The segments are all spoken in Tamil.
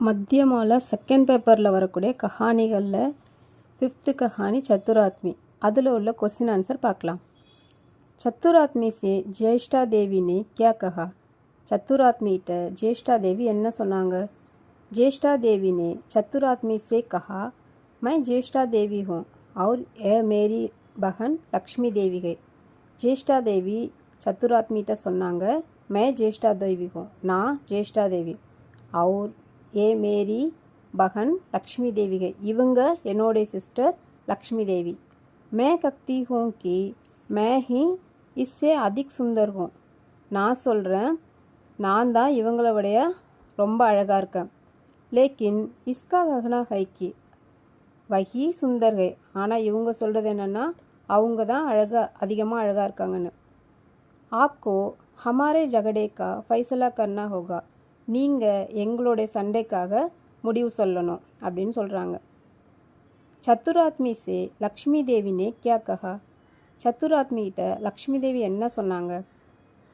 மத்தியமால செகண்ட் பேப்பரில் வரக்கூடிய கஹானிகளில் 5th கஹானி சத்துராத்மி. அதில் உள்ள கொஸ்டின் ஆன்சர் பார்க்கலாம். சத்துராத்மி சே ஜேஷ்டா தேவி ने क्या कहा? சத்துராத்மிகிட்ட ஜேஷ்டா தேவி என்ன சொன்னாங்க? ஜேஷ்டா தேவி ने चतुरात्मी से कहा, मैं ज्येष्ठा देवी हूँ और यह मेरी बहन लक्ष्मी देवी है. ஜேஷ்டா தேவி சத்துராத்மிகிட்ட சொன்னாங்க, मैं ज्येष्ठा देवी हूँ, நான் ஜேஷ்டா தேவி, और ये मेरी बहन लक्ष्मी देवी है, इवंगा என்னோடைய सिस्टर लक्ष्मी देवी. मैं कहती हूँ कि मैं ही इससे अधिक सुंदर हूँ. நான் சொல்கிறேன், நான் தான் இவங்களை விட ரொம்ப அழகாக இருக்கேன். லேக்கின் இஸ்கா கஹனா है कि वही सुंदर है. ஆனால் இவங்க சொல்கிறது என்னென்னா அவங்க தான் அதிகமாக அழகாக இருக்காங்கன்னு. आपको हमारे झगड़े का फैसला करना होगा. நீங்கள் எங்களுடைய சண்டைக்காக முடிவு சொல்லணும் அப்படின்னு சொல்கிறாங்க. சத்துராத்மி சே லக்ஷ்மி தேவி ने क्या कहा? சத்துராத்மிகிட்ட லக்ஷ்மி தேவி என்ன சொன்னாங்க?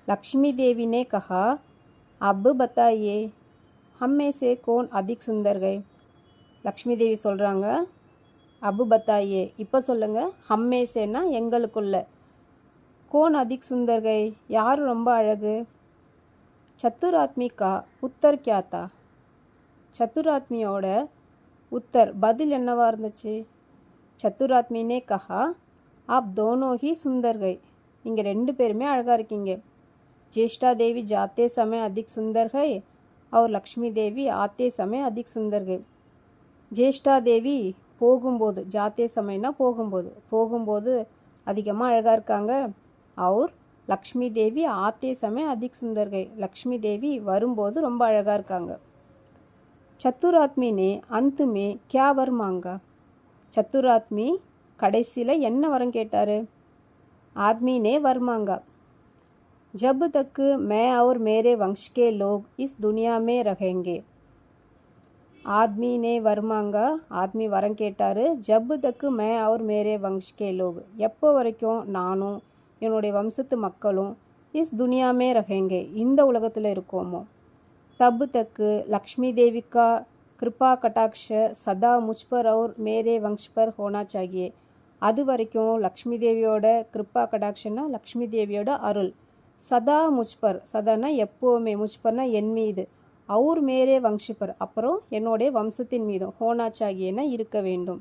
லக்ஷ்மி தேவி ने कहा, अब बताइए हम में से कौन अधिक सुंदर है. லக்ஷ்மி தேவி சொல்கிறாங்க, அபு பத்தாயே, இப்போ சொல்லுங்கள், ஹம்மே சேனா எங்களுக்குள்ள, கோன் அதிக் சுந்தர்கை, யார் ரொம்ப அழகு? சத்துராத்மி கா உத்தர் கியா தா? சத்துராத்மியோட உத்தர் பதில் என்னவா இருந்துச்சு? சத்துராத்மி ने कहा, आप दोनों ही सुंदर गए. நீங்கள் ரெண்டு பேருமே அழகாக இருக்கீங்க. ज्येष्ठा देवी जाते समय अधिक सुंदर है और लक्ष्मी देवी आते समय अधिक सुंदर है. ज्येष्ठा देवी போகும்போது, ஜாத்தே சமயம்னா போகும்போது அதிகமாக அழகாக இருக்காங்க. और லக்ஷ்மி தேவி ஆத்தே சமயம் அதிக் சுந்தர்கை, லக்ஷ்மி தேவி வரும்போது ரொம்ப அழகாக இருக்காங்க. சத்துராத்மி ने अंत में क्या वर मांगा? சத்துராத்மி கடைசியில் என்ன வரம் கேட்டார்? आदमी ने वर मांगा, जब तक मैं और मेरे वंश के लोग इस दुनिया में रहेंगे. आदमी ने वर मांगा, आदमी वரம் கேட்டார். जब तक मैं और मेरे वंश के लोग, எப்போ வரைக்கும் நானும் என்னுடைய வம்சத்து மக்களும் इस दुनिया में रहेंगे, இந்த உலகத்தில் இருக்கோமோ. तब तक लक्ष्मी देवी का कृपा कटाक्ष सदा मुझ पर और मेरे वंश पर होना चाहिए. அது வரைக்கும் லக்ஷ்மி தேவியோட கிருப்பா கடாட்சன்னா லக்ஷ்மி தேவியோட அருள், சதா முஜ்பர், சதானா எப்போவுமே, முஜ்பர்னா என் மீது, और मेरे वंश पर அப்புறம் என்னுடைய வம்சத்தின் மீதும், ஹோனா சாகியனா இருக்க வேண்டும்.